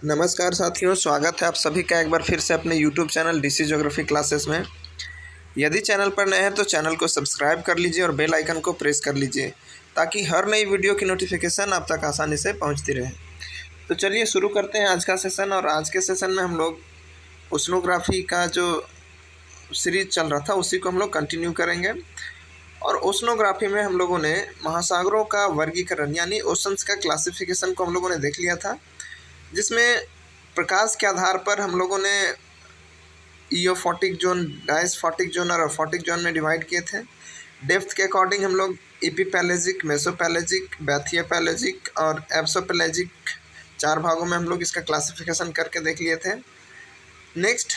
नमस्कार साथियों, स्वागत है आप सभी का एक बार फिर से अपने YouTube channel DC geography classes में। यदि चैनल पर नए हैं तो चैनल को सब्सक्राइब कर लीजिए और बेल आइकन को प्रेस कर लीजिए ताकि हर नई वीडियो की नोटिफिकेशन आप तक आसानी से पहुंचती रहे। तो चलिए शुरू करते हैं आज का सेशन। और आज के सेशन में हम लोग ओशनोग्राफी का जो सीरीज चल रहा था उसी को हम लोग कंटिन्यू करेंगे। और ओशनोग्राफी में हम लोगों ने महासागरों का वर्गीकरण यानी ओशंस का क्लासिफिकेशन को हम लोगों ने देख लिया था, जिसमें प्रकाश के आधार पर हम लोगों ने इयोफोटिक जोन, डायस्फोटिक जोन और अफोटिक जोन में डिवाइड किए थे। डेप्थ के अकॉर्डिंग हम लोग एपीपैलेजिक, मेसोपैलेजिक, बैथियोपैलेजिक और एब्सोपैलेजिक 4 भागों में हम लोग इसका क्लासिफिकेशन करके देख लिए थे। नेक्स्ट,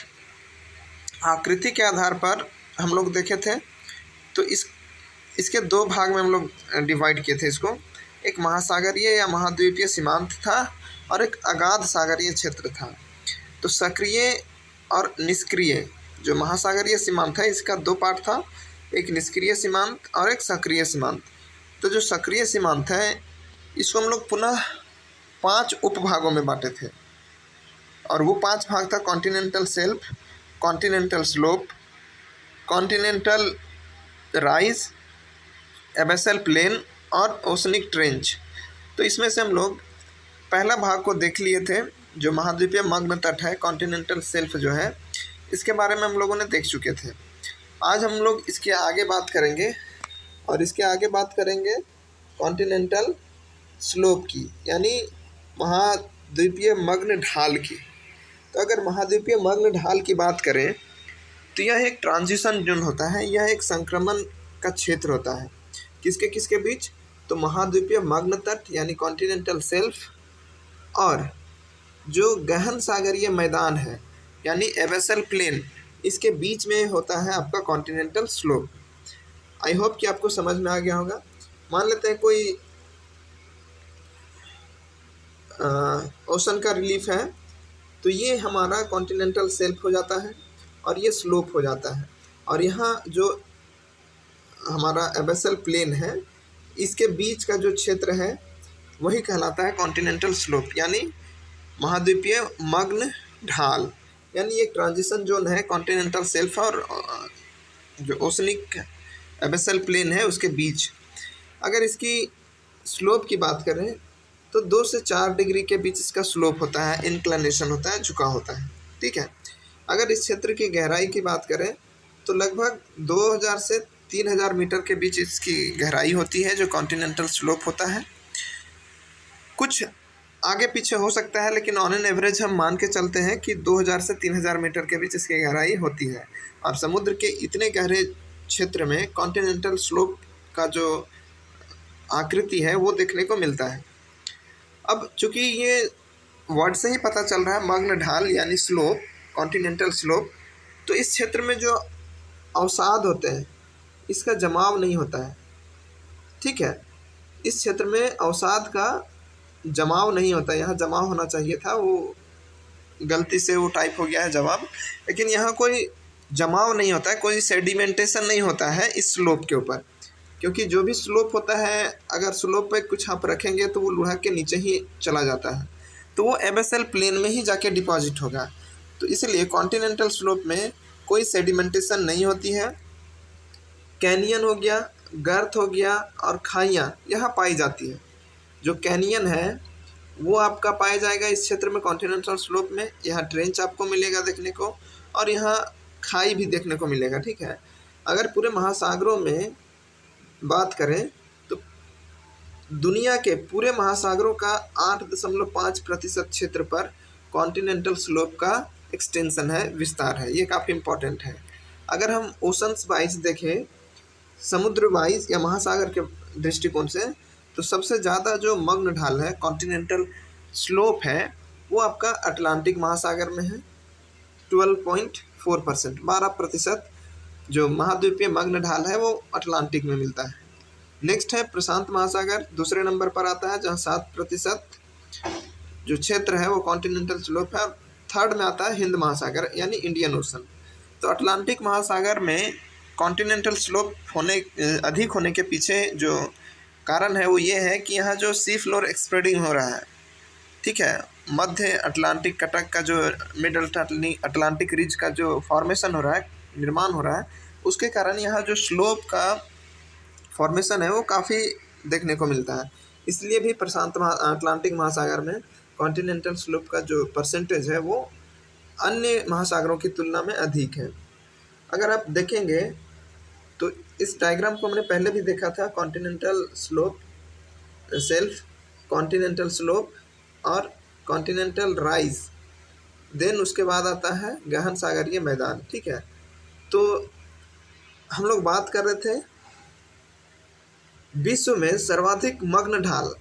आकृति के आधार पर हम लोग देखे थे, तो इसके 2 भाग में हम लोग डिवाइड किए थे इसको। एक महासागरीय या महाद्वीपीय सीमांत था और एक अगाध सागरीय क्षेत्र था। तो सक्रिय और निष्क्रिय जो महासागरीय सीमांत है इसका 2 पार्ट था, एक निष्क्रिय सीमांत और एक सक्रिय सीमांत। तो जो सक्रिय सीमांत है इसको हम लोग पुनः 5 उपभागों में बांटे थे, और वो 5 भाग था continental shelf, continental slope, continental rise, abyssal plain और ओशनिक ट्रेंच। तो इसमें से हम लोग पहला भाग को देख लिए थे जो महाद्वीपीय मग्न तट है, कॉन्टिनेंटल शेल्फ जो है, इसके बारे में हम लोगों ने देख चुके थे। आज हम लोग इसके आगे बात करेंगे और इसके आगे बात करेंगे कॉन्टिनेंटल स्लोप की, यानी महाद्वीपीय मग्न ढाल की। तो अगर महाद्वीपीय मग्न ढाल की बात करें तो यह एक ट्रांजिशन जोन होता है, यह एक संक्रमण का क्षेत्र होता है। किसके किसके बीच? तो महाद्वीपीय मग्न तट यानी कॉन्टिनेंटल शेल्फ और जो गहन सागरीय मैदान है यानी एबेसल प्लेन, इसके बीच में होता है आपका कॉन्टिनेंटल स्लोप। आई होप कि आपको समझ में आ गया होगा। मान लेते हैं कोई ओशन का रिलीफ है, तो ये हमारा कॉन्टिनेंटल शेल्फ हो जाता है और ये स्लोप हो जाता है। और यहाँ जो हमारा एबेसल प्लेन है इसके बीच का जो क्षेत्र है वही कहलाता है कॉन्टिनेंटल स्लोप यानी महाद्वीपीय मग्न ढाल। यानी एक ट्रांजिशन जोन है कॉन्टिनेंटल शेल्फ और जो ओशनिक एबेसल प्लेन है उसके बीच। अगर इसकी स्लोप की बात करें तो 2 से 4 डिग्री के बीच इसका स्लोप होता है, इंक्लिनेशन होता है, झुकाव होता है। ठीक है। अगर इस क्षेत्र की गहराई की बात करें तो लगभग 2000 से 3000 मीटर के बीच इसकी गहराई होती है जो कॉन्टिनेंटल स्लोप होता है। कुछ आगे पीछे हो सकता है लेकिन ऑन एन एवरेज हम मान के चलते हैं कि 2000 से 3000 मीटर के बीच इसकी गहराई होती है। और समुद्र के इतने गहरे क्षेत्र में कॉन्टिनेंटल स्लोप का जो आकृति है वो देखने को मिलता है। अब चूंकि ये वर्ड से ही पता चल रहा है मग्न ढाल यानी स्लोप, कॉन्टिनेंटल स्लोप, तो इस क्षेत्र में जो अवसाद होते हैं इसका जमाव नहीं होता है। ठीक है, इस क्षेत्र में अवसाद का जमाव नहीं होता। यहाँ जमाव होना चाहिए था, वो गलती से वो टाइप हो गया है जवाब, लेकिन यहाँ कोई जमाव नहीं होता है, कोई सेडिमेंटेशन नहीं होता है इस स्लोप के ऊपर। क्योंकि जो भी स्लोप होता है अगर स्लोप पे कुछ आप रखेंगे तो वो लुढ़क के नीचे ही चला जाता है, तो वो एबेसल प्लेन में ही जाके डिपॉजिट होगा। तो इसलिए कॉन्टिनेंटल स्लोप में कोई सेडिमेंटेशन नहीं होती है। कैनियन हो गया, गर्त हो गया और खाइयाँ यहाँ पाई जाती है। जो कैनियन है वो आपका पाया जाएगा इस क्षेत्र में कॉन्टिनेंटल स्लोप में। यहाँ ट्रेंच आपको मिलेगा देखने को और यहाँ खाई भी देखने को मिलेगा। ठीक है। अगर पूरे महासागरों में बात करें तो दुनिया के पूरे महासागरों का 8.5% क्षेत्र पर कॉन्टिनेंटल स्लोप का एक्सटेंशन है, विस्तार है। ये काफ़ी इम्पोर्टेंट है। अगर हम ओशंस वाइज देखें, समुद्र वाइज या महासागर के दृष्टिकोण से, तो सबसे ज़्यादा जो मग्न ढाल है कॉन्टिनेंटल स्लोप है वो आपका अटलांटिक महासागर में है, 12.4%, 12% जो महाद्वीपीय मग्न ढाल है वो अटलांटिक में मिलता है। नेक्स्ट है प्रशांत महासागर, दूसरे नंबर पर आता है जहाँ 7% जो क्षेत्र है वो कॉन्टिनेंटल स्लोप है। थर्ड में आता है हिंद महासागर यानी इंडियन ओशन। तो अटलांटिक महासागर में कॉन्टिनेंटल स्लोप अधिक होने के पीछे जो कारण है वो ये है कि यहाँ जो सी फ्लोर स्प्रेडिंग हो रहा है ठीक है। मध्य अटलांटिक कटक का जो मिड अटलांटिक रिज का जो फॉर्मेशन हो रहा है, निर्माण हो रहा है, उसके कारण यहाँ जो स्लोप का फॉर्मेशन है वो काफ़ी देखने को मिलता है। इसलिए भी अटलांटिक महासागर में कॉन्टिनेंटल स्लोप का जो परसेंटेज है वो अन्य महासागरों की तुलना में अधिक है। अगर आप देखेंगे तो इस डायग्राम को हमने पहले भी देखा था, continental slope self, continental slope और कॉन्टिनेंटल राइज, देन उसके बाद आता है गहन सागरीय मैदान। ठीक है, तो हम लोग बात कर रहे थे विश्व में सर्वाधिक मग्न ढाल,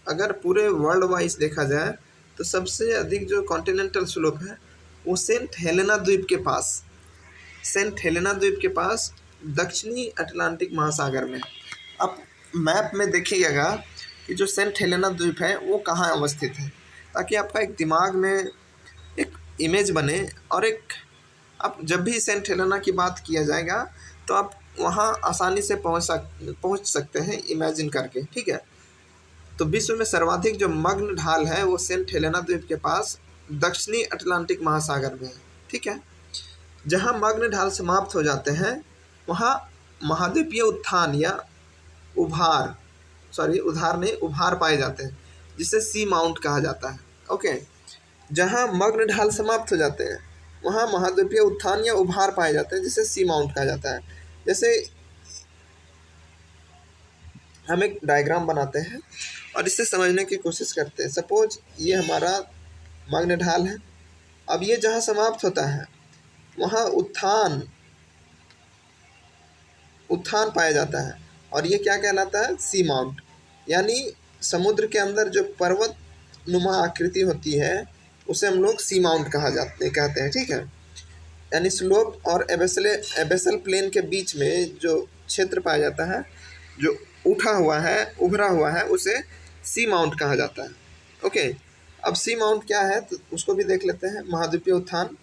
अगर पूरे वर्ल्ड वाइज देखा जाए तो सबसे अधिक जो कॉन्टिनेंटल स्लोप है वो सेंट हेलेना द्वीप के पास, सेंट हेलेना द्वीप के पास दक्षिणी अटलांटिक महासागर में। अब मैप में देखिएगा कि जो सेंट हेलेना द्वीप है वो कहाँ अवस्थित है, ताकि आपका एक दिमाग में एक इमेज बने, और एक आप जब भी सेंट हेलेना की बात किया जाएगा तो आप वहाँ आसानी से पहुँच सकते हैं इमेजिन करके। ठीक है, तो विश्व में सर्वाधिक जो मग्न ढाल है वो सेंट हेलेना द्वीप के पास दक्षिणी अटलांटिक महासागर में है। ठीक है, जहाँ मग्न ढाल समाप्त हो जाते हैं वहाँ महाद्वीपीय उत्थान या उभार पाए जाते हैं, जिसे सी माउंट कहा जाता है। ओके, जहाँ मग्न ढाल समाप्त हो जाते हैं वहाँ महाद्वीपीय उत्थान या उभार पाए जाते हैं, जिसे सी माउंट कहा जाता है। जैसे हम एक डायग्राम बनाते हैं और इससे समझने की कोशिश करते हैं। सपोज ये हमारा मग्न ढाल है, अब ये जहाँ समाप्त होता है वहाँ उत्थान पाया जाता है, और ये क्या कहलाता है, सी माउंट। यानी समुद्र के अंदर जो पर्वत नुमा आकृति होती है उसे हम लोग सी माउंट कहते हैं। ठीक है, यानी स्लोप और एबेसल प्लेन के बीच में जो क्षेत्र पाया जाता है, जो उभरा हुआ है, उसे सी माउंट कहा जाता है। ओके, अब सी माउंट क्या है तो उसको भी देख लेते हैं। महाद्वीपीय उत्थान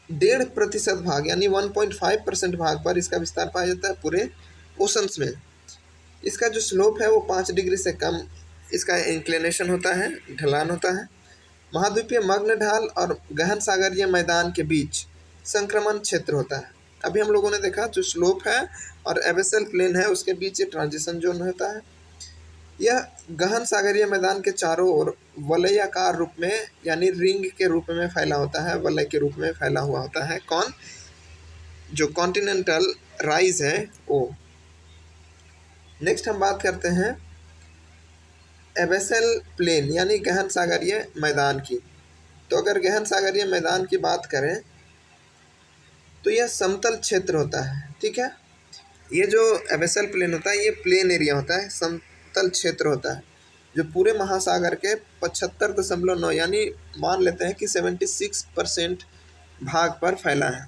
1.5% भाग यानी 1.5% भाग पर इसका विस्तार पाया जाता है पूरे ओशंस में। इसका जो स्लोप है वो 5 डिग्री से कम इसका इंक्लिनेशन होता है, ढलान होता है। महाद्वीपीय मग्न ढाल और गहन सागरीय मैदान के बीच संक्रमण क्षेत्र होता है। अभी हम लोगों ने देखा जो स्लोप है और एबेसल प्लेन है उसके बीच ये ट्रांजिशन जोन होता है। यह गहन सागरीय मैदान के चारों ओर वलयाकार रूप में यानी रिंग के रूप में फैला होता है, वलय के रूप में फैला हुआ होता है। जो कॉन्टिनेंटल राइज है वो। नेक्स्ट हम बात करते हैं एबेसल प्लेन यानी गहन सागरीय मैदान की। तो अगर गहन सागरीय मैदान की बात करें तो यह समतल क्षेत्र होता है। ठीक है, ये जो एबेसल प्लेन होता है ये प्लेन एरिया होता है, समतल क्षेत्र होता है, जो पूरे महासागर के 75.9 यानी मान लेते हैं कि 76% भाग पर फैला है।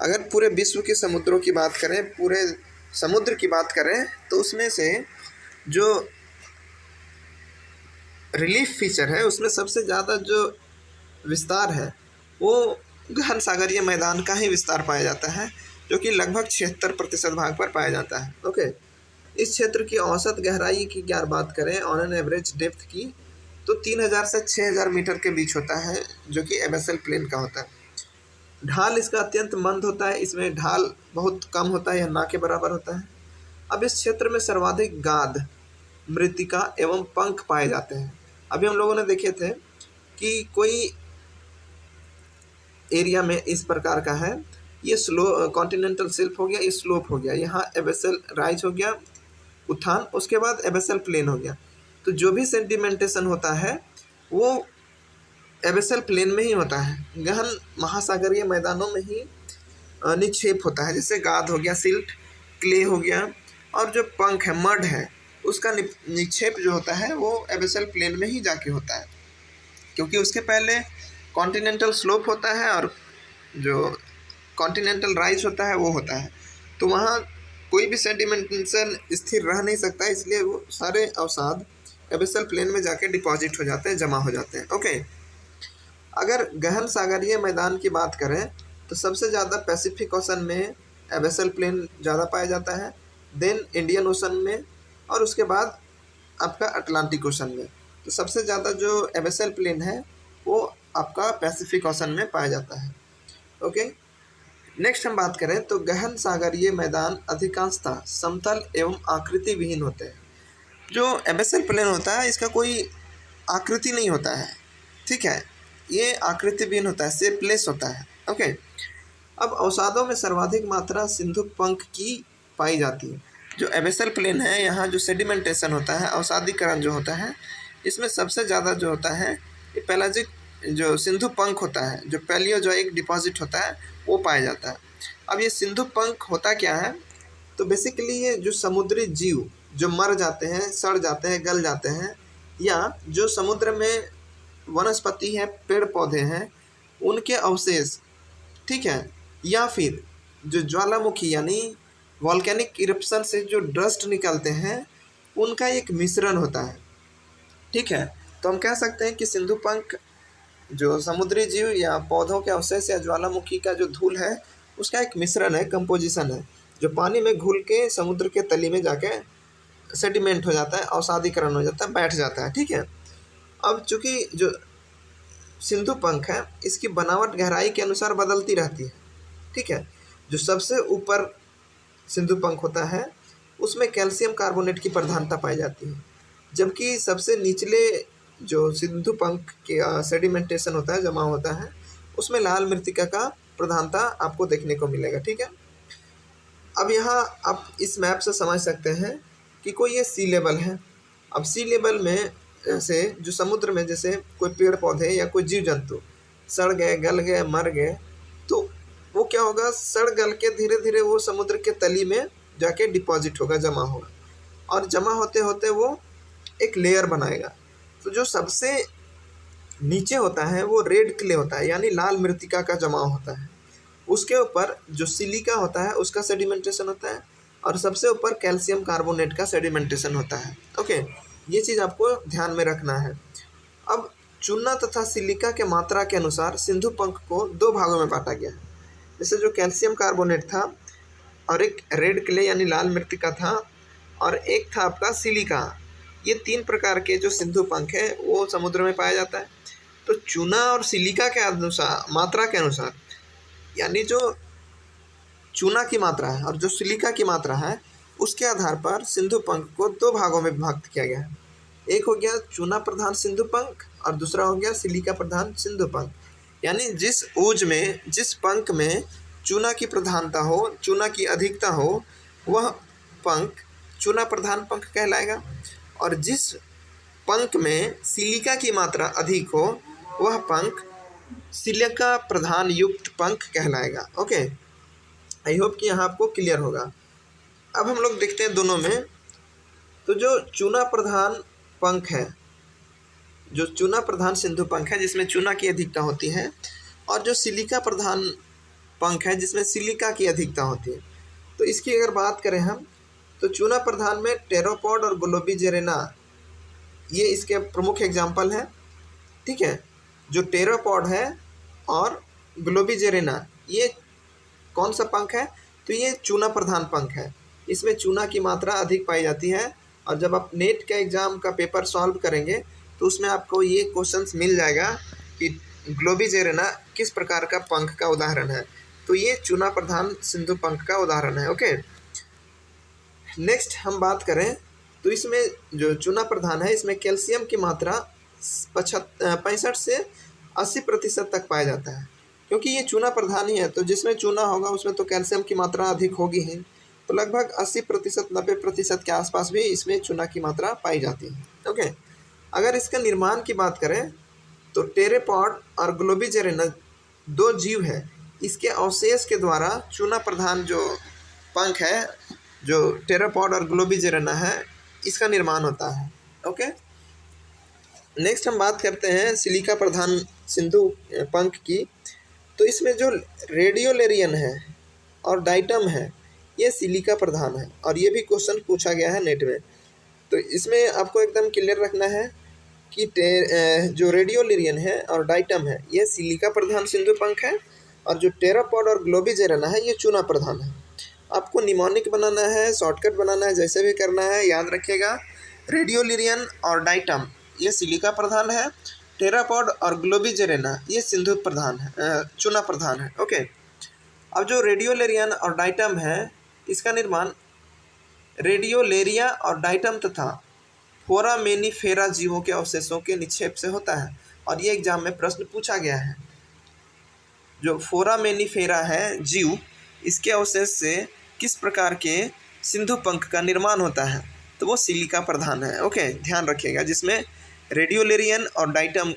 अगर पूरे विश्व के समुद्रों की बात करें, पूरे समुद्र की बात करें, तो उसमें से जो रिलीफ फीचर है उसमें सबसे ज़्यादा जो विस्तार है वो गहन सागरीय मैदान का ही विस्तार पाया जाता है, जो कि लगभग 76% भाग पर पाया जाता है। ओके, इस क्षेत्र की औसत गहराई की क्या बात करें, ऑन एन एवरेज डेप्थ की, तो 3000 से 6000 मीटर के बीच होता है, जो कि एबेसल प्लेन का होता है। ढाल इसका अत्यंत मंद होता है, इसमें ढाल बहुत कम होता है, यह ना के बराबर होता है। अब इस क्षेत्र में सर्वाधिक गाद, मृत्तिका एवं पंख पाए जाते हैं। अभी हम लोगों ने देखे थे कि कोई एरिया में इस प्रकार का है, ये कॉन्टिनेंटल शेल्फ हो गया, ये स्लोप हो गया, यहाँ एबेसल राइज हो गया उत्थान, उसके बाद एबेसल प्लेन हो गया। तो जो भी सेंटिमेंटेशन होता है वो एबेसल प्लेन में ही होता है, गहन महासागरीय मैदानों में ही निक्षेप होता है। जैसे गाद हो गया, सिल्ट, क्ले हो गया, और जो पंख है, मड है, उसका निक्षेप जो होता है वो एबेसल प्लेन में ही जाके होता है, क्योंकि उसके पहले कॉन्टिनेंटल स्लोप होता है और जो कॉन्टिनेंटल राइज होता है वो होता है। तो वहाँ कोई भी सेंटिमेंटेशन स्थिर रह नहीं सकता, इसलिए वो सारे अवसाद एबेसल प्लेन में जाके डिपॉजिट हो जाते हैं, जमा हो जाते हैं। ओके, अगर गहन सागरीय मैदान की बात करें तो सबसे ज़्यादा पैसिफिक ओशन में एबेसल प्लेन ज़्यादा पाया जाता है, देन इंडियन ओशन में, और उसके बाद आपका अटलांटिक ओशन में। तो सबसे ज़्यादा जो एबेसल प्लेन है वो आपका पैसिफिक ओशन में पाया जाता है। ओके, नेक्स्ट हम बात करें तो गहन सागरीय मैदान अधिकांशतः समतल एवं आकृति विहीन होते हैं। जो एबेसल प्लेन होता है इसका कोई आकृति नहीं होता है, ठीक है, ये आकृति विहीन होता है, शेपलेस होता है। ओके, अब अवसादों में सर्वाधिक मात्रा सिंधु पंख की पाई जाती है। जो एबेसल प्लेन है यहाँ जो सेडिमेंटेशन होता है, अवसादीकरण जो होता है, इसमें सबसे ज़्यादा जो होता है ये पेलाजिक जो सिंधु पंख होता है, जो पैलियोजोइक डिपॉजिट होता है वो पाया जाता है। अब ये सिंधु पंख होता क्या है, तो बेसिकली ये जो समुद्री जीव जो मर जाते हैं, सड़ जाते हैं, गल जाते हैं, या जो समुद्र में वनस्पति है, पेड़ पौधे हैं, उनके अवशेष, ठीक है, या फिर जो ज्वालामुखी यानी वॉल्केनिक इरप्शन से जो डस्ट निकलते हैं उनका एक मिश्रण होता है, ठीक है। तो हम कह सकते हैं कि सिंधु पंख जो समुद्री जीव या पौधों के अवशेष या ज्वालामुखी का जो धूल है उसका एक मिश्रण है, कंपोजिशन है, जो पानी में घुल के समुद्र के तली में जाके सेडिमेंट हो जाता है, अवसादीकरण हो जाता है, बैठ जाता है, ठीक है। अब चूंकि जो सिंधु पंख है इसकी बनावट गहराई के अनुसार बदलती रहती है, ठीक है। जो सबसे ऊपर सिंधु पंख होता है उसमें कैल्शियम कार्बोनेट की प्रधानता पाई जाती है, जबकि सबसे निचले जो सिंधु पंख के सेडिमेंटेशन होता है, जमा होता है, उसमें लाल मृत्तिका का प्रधानता आपको देखने को मिलेगा, ठीक है। अब यहाँ आप इस मैप से समझ सकते हैं कि कोई ये सी लेवल है। अब सी लेवल में से जो समुद्र में जैसे कोई पेड़ पौधे या कोई जीव जंतु सड़ गए, गल गए, मर गए, तो वो क्या होगा, सड़ गल के धीरे धीरे वो समुद्र के तली में जाके डिपॉजिट होगा, जमा होगा, और जमा होते होते वो एक लेयर बनाएगा। तो जो सबसे नीचे होता है वो रेड क्ले होता है, यानी लाल मृत्तिका का जमाव होता है। उसके ऊपर जो सिलिका होता है उसका सेडिमेंटेशन होता है, और सबसे ऊपर कैल्शियम कार्बोनेट का सेडिमेंटेशन होता है। ओके, ये चीज़ आपको ध्यान में रखना है। अब चूना तथा सिलिका के मात्रा के अनुसार सिंधु पंख को दो भागों में बांटा गया है। जैसे जो कैल्शियम कार्बोनेट था, और एक रेड क्ले यानी लाल मृत्तिका था, और एक था आपका सिलिका। ये तीन प्रकार के जो सिंधु पंख है वो समुद्र में पाया जाता है। तो चूना और सिलिका के अनुसार, मात्रा के अनुसार, यानी जो चूना की मात्रा है और जो सिलिका की मात्रा है उसके आधार पर सिंधु पंख को दो भागों में विभक्त किया गया है। एक हो गया चूना प्रधान सिंधु पंख और दूसरा हो गया सिलिका प्रधान सिंधु पंख। यानी जिस ऊज में, जिस पंख में चूना की प्रधानता हो, चूना की अधिकता हो, वह पंख चूना प्रधान पंख कहलाएगा, और जिस पंख में सिलिका की मात्रा अधिक हो वह पंख सिलिका प्रधान युक्त पंख कहलाएगा। ओके, आई होप कि यहाँ आपको क्लियर होगा। अब हम लोग देखते हैं दोनों में। तो जो चूना प्रधान पंख है, जो चूना प्रधान सिंधु पंख है जिसमें चूना की अधिकता होती है, और जो सिलिका प्रधान पंख है जिसमें सिलिका की अधिकता होती है, तो इसकी अगर बात करें हम, तो चूना प्रधान में टेरोपॉड और ग्लोबिजेरेना ये इसके प्रमुख एग्जाम्पल हैं, ठीक है। जो टेरोपॉड है और ग्लोबिजेरेना ये कौन सा पंख है, तो ये चूना प्रधान पंख है। इसमें चूना की मात्रा अधिक पाई जाती है, और जब आप नेट का एग्ज़ाम का पेपर सॉल्व करेंगे तो उसमें आपको ये क्वेश्चंस मिल जाएगा कि ग्लोबिजेरेना किस प्रकार का पंख का उदाहरण है। तो ये चूना प्रधान सिंधु पंख का उदाहरण है। ओके, नेक्स्ट हम बात करें तो इसमें जो चूना प्रधान है इसमें कैल्शियम की मात्रा 65 से 80% तक पाया जाता है, क्योंकि ये चूना प्रधान ही है, तो जिसमें चूना होगा उसमें तो कैल्शियम की मात्रा अधिक होगी ही। तो लगभग 80% 90% के आसपास भी इसमें चूना की मात्रा पाई जाती है। ओके, अगर इसका निर्माण की बात करें तो टेरेपॉड और ग्लोबिजेरेना दो जीव है, इसके अवशेष के द्वारा चूना प्रधान जो पंख है, जो टेरेपॉड और ग्लोबिजेरेना है, इसका निर्माण होता है। ओके, नेक्स्ट हम बात करते हैं सिलिका प्रधान सिंधु पंख की। तो इसमें जो रेडियोलेरियन है और डाइटम है ये सिलिका प्रधान है, और ये भी क्वेश्चन पूछा गया है नेट में। तो इसमें आपको एकदम क्लियर रखना है कि जो रेडियोलेरियन है और डाइटम है ये सिलिका प्रधान सिंधु पंख है, और जो टेरापॉड और ग्लोबिजेरेना है ये चूना प्रधान है। आपको निमोनिक बनाना है, शॉर्टकट बनाना है, जैसे भी करना है, याद रखिएगा रेडियोलेरियन और डाइटम ये सिलिका प्रधान है। टेरापॉड और ग्लोबिजेरेना ये सिंधु प्रधान है, चूना प्रधान है। ओके, अब जो रेडियोलेरियन और डाइटम है, इसका निर्माण रेडियोलेरिया और डाइटम तथा फोरामेनिफेरा जीवों के अवशेषों के निक्षेप से होता है। और ये एग्जाम में प्रश्न पूछा गया है। जो फोरामेनिफेरा है जीव, इसके अवशेष से किस प्रकार के सिंधु पंख का निर्माण होता है, तो वो सिलिका प्रधान है। ओके, ध्यान रखिएगा, जिसमें रेडियोलेरियन और डाइटम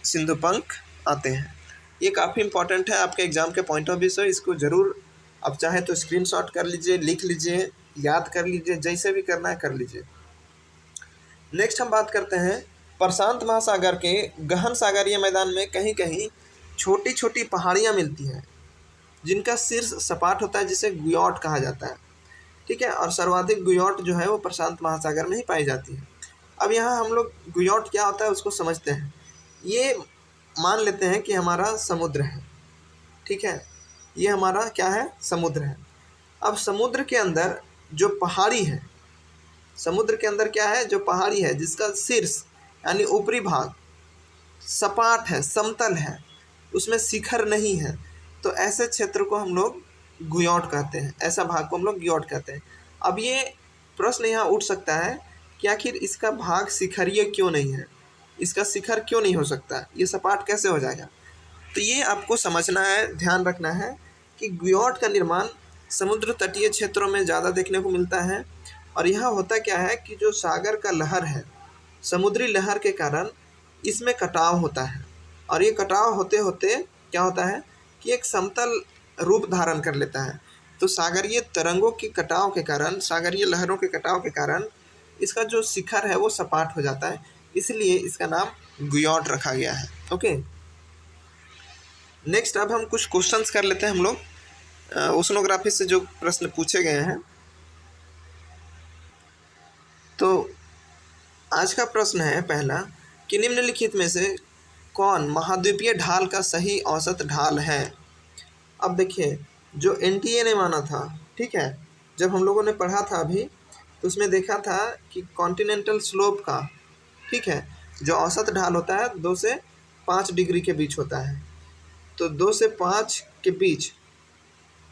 सिंधु पंख आते हैं। ये काफ़ी इंपॉर्टेंट है आपके एग्जाम के पॉइंट ऑफ व्यू से। इसको ज़रूर आप चाहे तो स्क्रीनशॉट कर लीजिए, लिख लीजिए, याद कर लीजिए, जैसे भी करना है कर लीजिए। नेक्स्ट हम बात करते हैं प्रशांत महासागर के गहन सागरीय मैदान में कहीं कहीं छोटी छोटी पहाड़ियाँ मिलती हैं जिनका शीर्ष सपाट होता है, जिसे गुयॉट कहा जाता है। ठीक है, और सर्वाधिक गुयॉट जो है वो प्रशांत महासागर में ही पाई जाती है। अब यहाँ हम लोग गुयॉट क्या होता है उसको समझते हैं। ये मान लेते हैं कि हमारा समुद्र है। ठीक है, ये हमारा क्या है, समुद्र है। अब समुद्र के अंदर जो पहाड़ी है, समुद्र के अंदर क्या है, जो पहाड़ी है जिसका शीर्ष यानी ऊपरी भाग सपाट है, समतल है, उसमें शिखर नहीं है, तो ऐसे क्षेत्र को हम लोग गुयॉट कहते हैं। ऐसा भाग को हम लोग गुयॉट कहते हैं। अब ये प्रश्न यहाँ उठ सकता है कि आखिर इसका भाग शिखरीय क्यों नहीं है, इसका शिखर क्यों नहीं हो सकता, ये सपाट कैसे हो जाएगा। तो ये आपको समझना है, ध्यान रखना है कि गुयॉट का निर्माण समुद्र तटीय क्षेत्रों में ज़्यादा देखने को मिलता है। और यहाँ होता क्या है कि जो सागर का लहर है, समुद्री लहर के कारण इसमें कटाव होता है, और ये कटाव होते होते क्या होता है कि एक समतल रूप धारण कर लेता है। तो सागरीय तरंगों के कटाव के कारण, सागरीय लहरों के कटाव के कारण इसका जो शिखर है वो सपाट हो जाता है, इसलिए इसका नाम गुयॉट रखा गया है। ओके, नेक्स्ट अब हम कुछ क्वेश्चंस कर लेते हैं हम लोग ओशनोग्राफी से जो प्रश्न पूछे गए हैं। तो आज का प्रश्न है पहला कि निम्नलिखित में से कौन महाद्वीपीय ढाल का सही औसत ढाल है। अब देखिए, जो एनटीए ने माना था, ठीक है, जब हम लोगों ने पढ़ा था अभी, तो उसमें देखा था कि कॉन्टिनेंटल स्लोप का, ठीक है, जो औसत ढाल होता है 2 से 5 डिग्री के बीच होता है। तो 2 से 5 के बीच।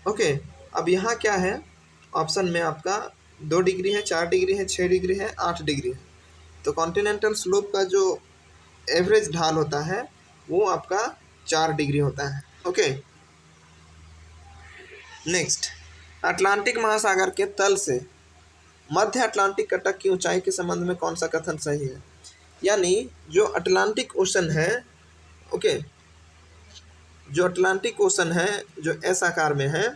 ओके, अब यहाँ क्या है, ऑप्शन में आपका 2 डिग्री है, 4 डिग्री है, 6 डिग्री है, 8 डिग्री है। तो कॉन्टिनेंटल स्लोप का जो एवरेज ढाल होता है वो आपका 4 डिग्री होता है। ओके, नेक्स्ट, अटलांटिक महासागर के तल से मध्य अटलांटिक कटक की ऊंचाई के संबंध में कौन सा कथन सही है। यानी जो अटलांटिक ओशन है, ओके, जो अटलांटिक ओशन है जो एस आकार में है,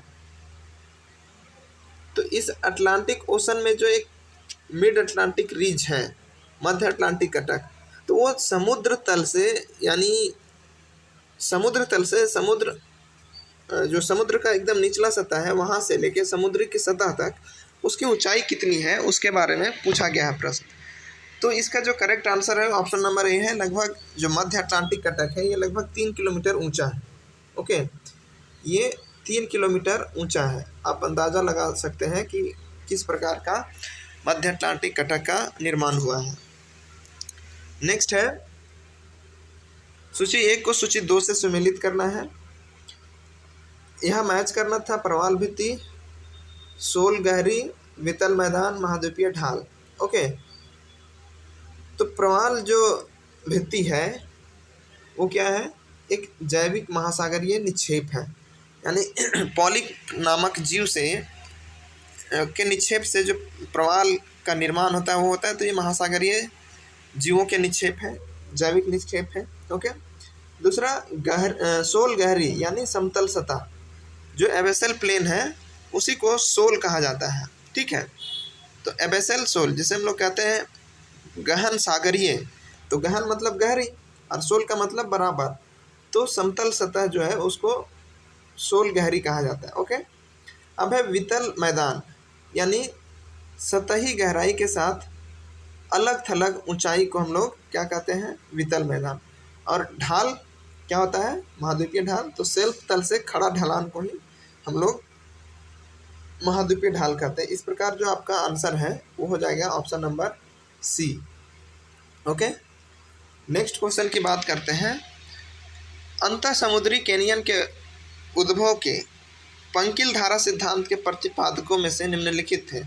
तो इस अटलांटिक ओशन में जो एक मिड अटलांटिक रीज है, मध्य अटलांटिक कटक, तो वो समुद्र तल से, यानी समुद्र तल से समुद्र, जो समुद्र का एकदम निचला सतह है वहाँ से लेके समुद्र की सतह तक उसकी ऊंचाई कितनी है उसके बारे में पूछा गया है प्रश्न। तो इसका जो करेक्ट आंसर है ऑप्शन नंबर ए है। लगभग जो मध्य अटलांटिक कटक है ये लगभग 3 किलोमीटर ऊंचा है। ओके, ये 3 किलोमीटर ऊंचा है। आप अंदाज़ा लगा सकते हैं कि किस प्रकार का मध्य अटलांटिक कटक का निर्माण हुआ है। नेक्स्ट है, सूची 1 को सूची 2 से सुमेलित करना है। यह मैच करना था प्रवाल भित्ति, सोल गहरी, वितल मैदान, महाद्वीपीय ढाल। ओके, तो प्रवाल जो भित्ति है वो क्या है, एक जैविक महासागरीय निक्षेप है, यानी पॉलिक नामक जीव से के निक्षेप से जो प्रवाल का निर्माण होता है वो होता है। तो ये महासागरीय जीवों के निक्षेप है, जैविक निक्षेप है। ओके, दूसरा सोल गहरी यानी समतल सतह, जो एबेसल प्लेन है उसी को सोल कहा जाता है। ठीक है, तो एबेसल सोल जिसे हम लोग कहते हैं गहन सागरीय, तो गहन मतलब गहरी और सोल का मतलब बराबर, तो समतल सतह जो है उसको सोल गहरी कहा जाता है। ओके, अब है वितल मैदान, यानी सतही गहराई के साथ अलग थलग ऊंचाई को हम लोग क्या कहते हैं, वितल मैदान। और ढाल क्या होता है, महाद्वीपीय ढाल, तो सेल्फ तल से खड़ा ढलान को ही हम लोग महाद्वीपीय ढाल कहते हैं। इस प्रकार जो आपका आंसर है वो हो जाएगा option number C. Okay, next question की बात करते हैं। अंतः समुद्री कैनियन के उद्भव के पंकिल धारा सिद्धांत के प्रतिपादकों में से निम्नलिखित थे।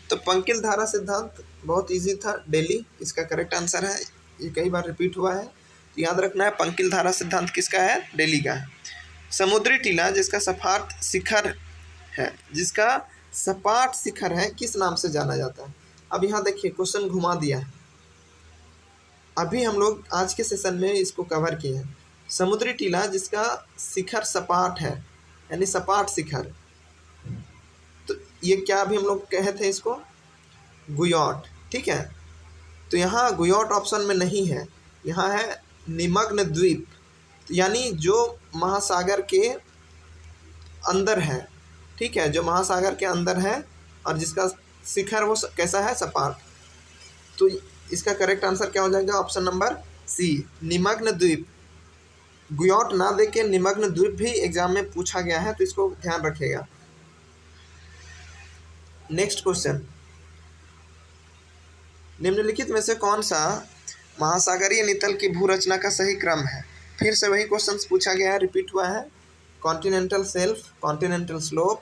तो पंकिल धारा सिद्धांत बहुत इजी था, डेली इसका करेक्ट आंसर है, ये कई बार रिपीट हुआ है, तो याद रखना है पंकिल धारा सिद्धांत किसका है, डेली का है। समुद्री टीला जिसका सपाट शिखर है, जिसका सपाट शिखर है, किस नाम से जाना जाता है। अब यहाँ देखिए क्वेश्चन घुमा दिया है, अभी हम लोग आज के सेशन में इसको कवर किए हैं। समुद्री टीला जिसका शिखर सपाट है, यानी सपाट शिखर, तो ये क्या अभी हम लोग कहे थे इसको, गुयॉट, ठीक है। तो यहाँ गुयॉट ऑप्शन में नहीं है, यहाँ है निमग्न द्वीप, यानी जो महासागर के अंदर है, ठीक है, जो महासागर के अंदर है और जिसका शिखर वो कैसा है, सपाट। तो इसका करेक्ट आंसर क्या हो जाएगा, ऑप्शन नंबर सी, निमग्न द्वीप। गुयॉट ना देके निमग्न द्वीप भी एग्जाम में पूछा गया है, तो इसको ध्यान रखिएगा। नेक्स्ट क्वेश्चन, निम्नलिखित में से कौन सा महासागरीय नितल की भूरचना का सही क्रम है। फिर से वही क्वेश्चन पूछा गया है, रिपीट हुआ है। Continental shelf, continental slope,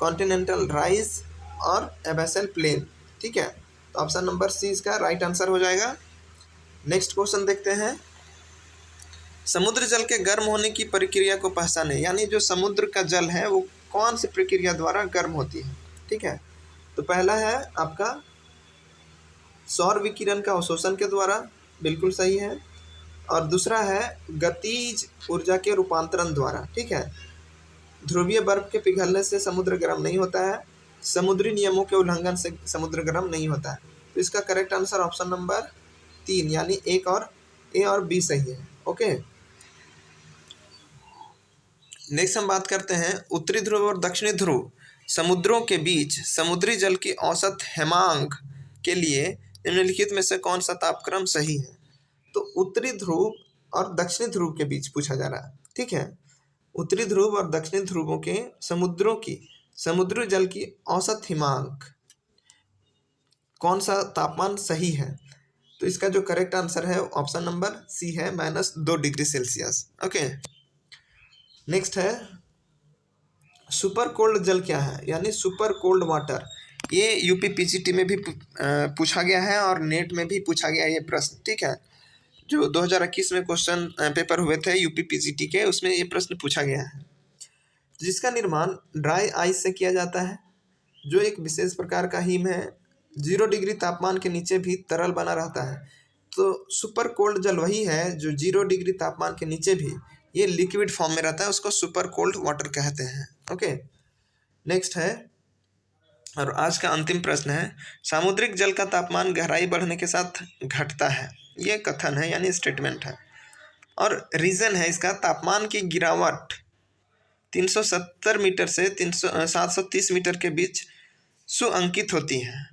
continental rise और एबेसल प्लेन, ठीक है। तो ऑप्शन नंबर सी इसका राइट आंसर हो जाएगा। नेक्स्ट क्वेश्चन देखते हैं। समुद्र जल के गर्म होने की प्रक्रिया को पहचाने, यानी जो समुद्र का जल है वो कौन सी प्रक्रिया द्वारा गर्म होती है, ठीक है। तो पहला है आपका सौर विकिरण का अवशोषण के द्वारा, बिल्कुल सही है। और दूसरा है गतिज ऊर्जा के रूपांतरण द्वारा, ठीक है। ध्रुवीय बर्फ के पिघलने से समुद्र गर्म नहीं होता है, समुद्री नियमों के उल्लंघन से समुद्र गर्म नहीं होता है। तो इसका करेक्ट आंसर ऑप्शन नंबर 3, यानी ए और बी सही है, ओके। नेक्स्ट हम बात करते हैं उत्तरी ध्रुव और दक्षिणी ध्रुव समुद्रों के बीच समुद्री जल की औसत हिमांक के लिए निम्नलिखित में से कौन सा तापक्रम सही है। तो उत्तरी ध्रुव और दक्षिणी ध्रुव के बीच पूछा जा रहा है, ठीक है। उत्तरी ध्रुव और दक्षिणी ध्रुवों के समुद्रों की समुद्री जल की औसत हिमांक कौन सा तापमान सही है। तो इसका जो करेक्ट आंसर है ऑप्शन नंबर सी है, -2 डिग्री सेल्सियस, ओके। नेक्स्ट है सुपर कोल्ड जल क्या है, यानी सुपर कोल्ड वाटर। ये यूपी पीजीटी में भी पूछा गया है और नेट में भी पूछा गया है ये प्रश्न, ठीक है। जो 2021 में क्वेश्चन पेपर हुए थे यूपी पीजीटी के, उसमें ये प्रश्न पूछा गया है। जिसका निर्माण ड्राई आइस से किया जाता है, जो एक विशेष प्रकार का हिम है, 0 डिग्री तापमान के नीचे भी तरल बना रहता है। तो सुपर कोल्ड जल वही है जो 0 डिग्री तापमान के नीचे भी ये लिक्विड फॉर्म में रहता है, उसको सुपर कोल्ड वाटर कहते हैं, ओके। नेक्स्ट है और आज का अंतिम प्रश्न है, सामुद्रिक जल का तापमान गहराई बढ़ने के साथ घटता है। ये कथन है, यानी स्टेटमेंट है, और रीज़न है इसका तापमान की गिरावट 370 मीटर से 730 मीटर के बीच सुअंकित होती है।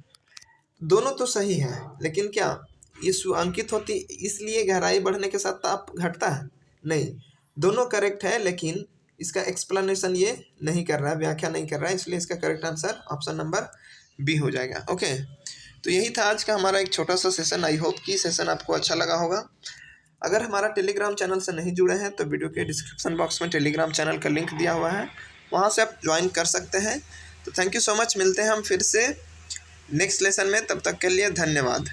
दोनों तो सही है, लेकिन क्या ये सुअंकित होती इसलिए गहराई बढ़ने के साथ ताप घटता है, नहीं। दोनों करेक्ट है, लेकिन इसका एक्सप्लेनेशन ये नहीं कर रहा है, व्याख्या नहीं कर रहा है, इसलिए इसका correct answer option number B हो जाएगा, ओके। तो यही था आज का हमारा एक छोटा सा सेशन। आई होप कि सेशन आपको अच्छा लगा होगा। अगर हमारा टेलीग्राम चैनल से नहीं जुड़े हैं तो वीडियो के डिस्क्रिप्शन बॉक्स में टेलीग्राम चैनल का लिंक दिया हुआ है, वहाँ से आप ज्वाइन कर सकते हैं। तो थैंक यू सो मच, मिलते हैं हम फिर से नेक्स्ट लेसन में, तब तक के लिए धन्यवाद।